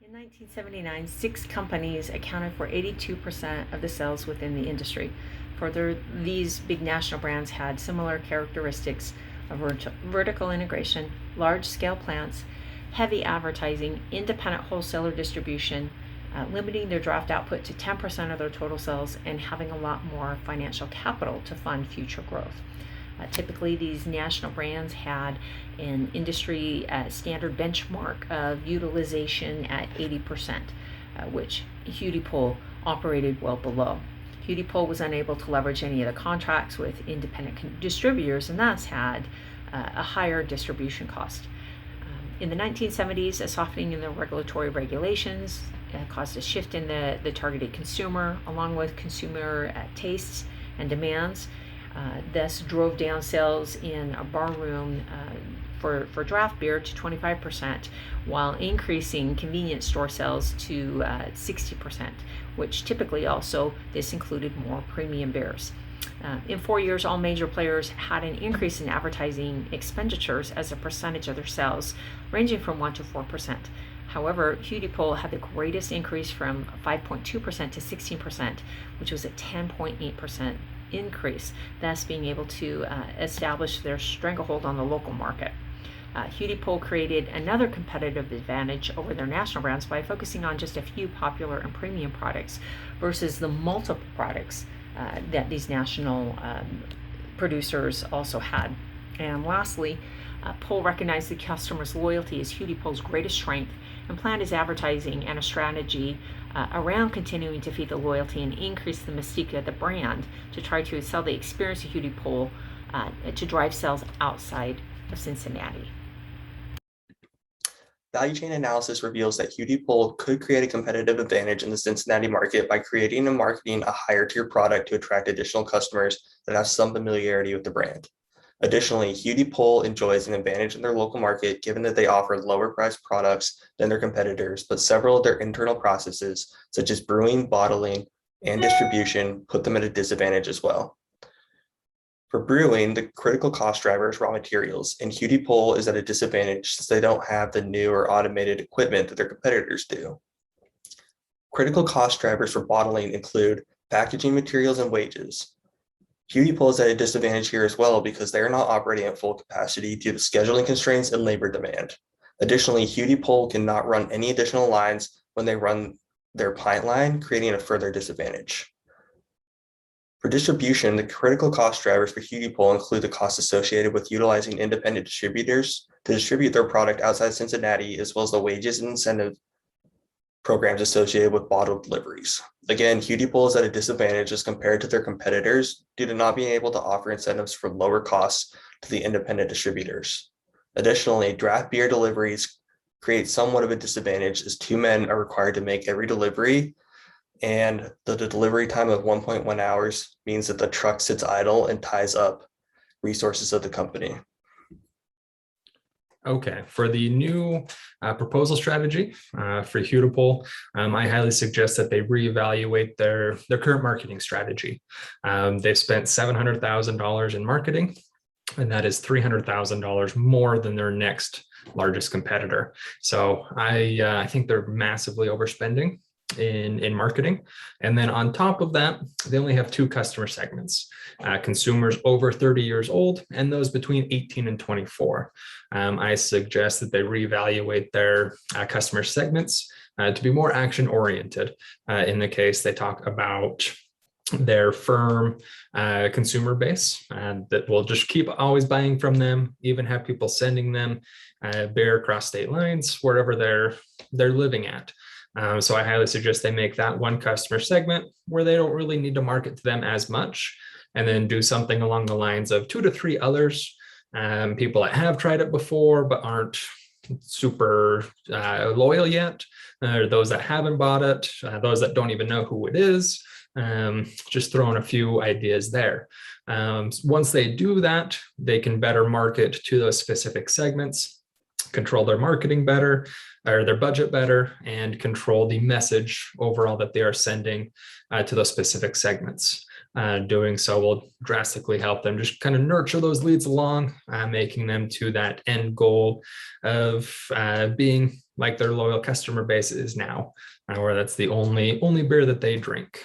In 1979, six companies accounted for 82% of the sales within the industry. Further, these big national brands had similar characteristics of vertical integration, large scale plants, heavy advertising, independent wholesaler distribution, limiting their draft output to 10% of their total sales, and having a lot more financial capital to fund future growth. Typically, these national brands had an industry standard benchmark of utilization at 80%, which Hudepohl operated well below. Hudepohl was unable to leverage any of the contracts with independent distributors and thus had a higher distribution cost. In the 1970s, a softening in the regulatory regulations caused a shift in the targeted consumer, along with consumer tastes and demands. This drove down sales in a barroom for draft beer to 25%, while increasing convenience store sales to 60%, which typically also this included more premium beers. In 4 years, all major players had an increase in advertising expenditures as a percentage of their sales, ranging from 1 to 4%. However, Hudepohl had the greatest increase from 5.2% to 16%, which was a 10.8% increase, thus being able to establish their stranglehold on the local market. Hudepohl created another competitive advantage over their national brands by focusing on just a few popular and premium products versus the multiple products that these national producers also had. And lastly, Pohl recognized the customer's loyalty as Hudepohl's greatest strength and planned his advertising and a strategy around continuing to feed the loyalty and increase the mystique of the brand to try to sell the experience of Hudepohl to drive sales outside of Cincinnati. Value chain analysis reveals that Hudepohl could create a competitive advantage in the Cincinnati market by creating and marketing a higher tier product to attract additional customers that have some familiarity with the brand. Additionally, Hudepohl enjoys an advantage in their local market given that they offer lower priced products than their competitors, but several of their internal processes, such as brewing, bottling, and distribution, put them at a disadvantage as well. For brewing, the critical cost driver is raw materials, and Hudepohl is at a disadvantage since they don't have the new or automated equipment that their competitors do. Critical cost drivers for bottling include packaging materials and wages. Hudepohl is at a disadvantage here as well because they are not operating at full capacity due to scheduling constraints and labor demand. Additionally, Hudepohl cannot run any additional lines when they run their pint line, creating a further disadvantage. For distribution, the critical cost drivers for Hudepohl include the costs associated with utilizing independent distributors to distribute their product outside Cincinnati, as well as the wages and incentive programs associated with bottled deliveries. Again, Hudepohl is at a disadvantage as compared to their competitors due to not being able to offer incentives for lower costs to the independent distributors. Additionally, draft beer deliveries create somewhat of a disadvantage as 2 men are required to make every delivery, and the delivery time of 1.1 hours means that the truck sits idle and ties up resources of the company. Okay, for the new proposal strategy for Hudepohl, I highly suggest that they reevaluate their current marketing strategy. They've spent $700,000 in marketing, and that is $300,000 more than their next largest competitor. So I think they're massively overspending in marketing. And then on top of that, they only have 2 customer segments, consumers over 30 years old and those between 18 and 24. I suggest that they reevaluate their customer segments to be more action oriented. In the case, they talk about their firm consumer base that will just keep always buying from them, even have people sending them beer across state lines, wherever they're living at. So I highly suggest they make that one customer segment where they don't really need to market to them as much, and then do something along the lines of 2 to 3 others, people that have tried it before but aren't super loyal yet, or those that haven't bought it, those that don't even know who it is, just throwing a few ideas there. Once they do that, they can better market to those specific segments, control their marketing better, or their budget better, and control the message overall that they are sending to those specific segments. Doing so will drastically help them just kind of nurture those leads along, making them to that end goal of being like their loyal customer base is now, where that's the only beer that they drink.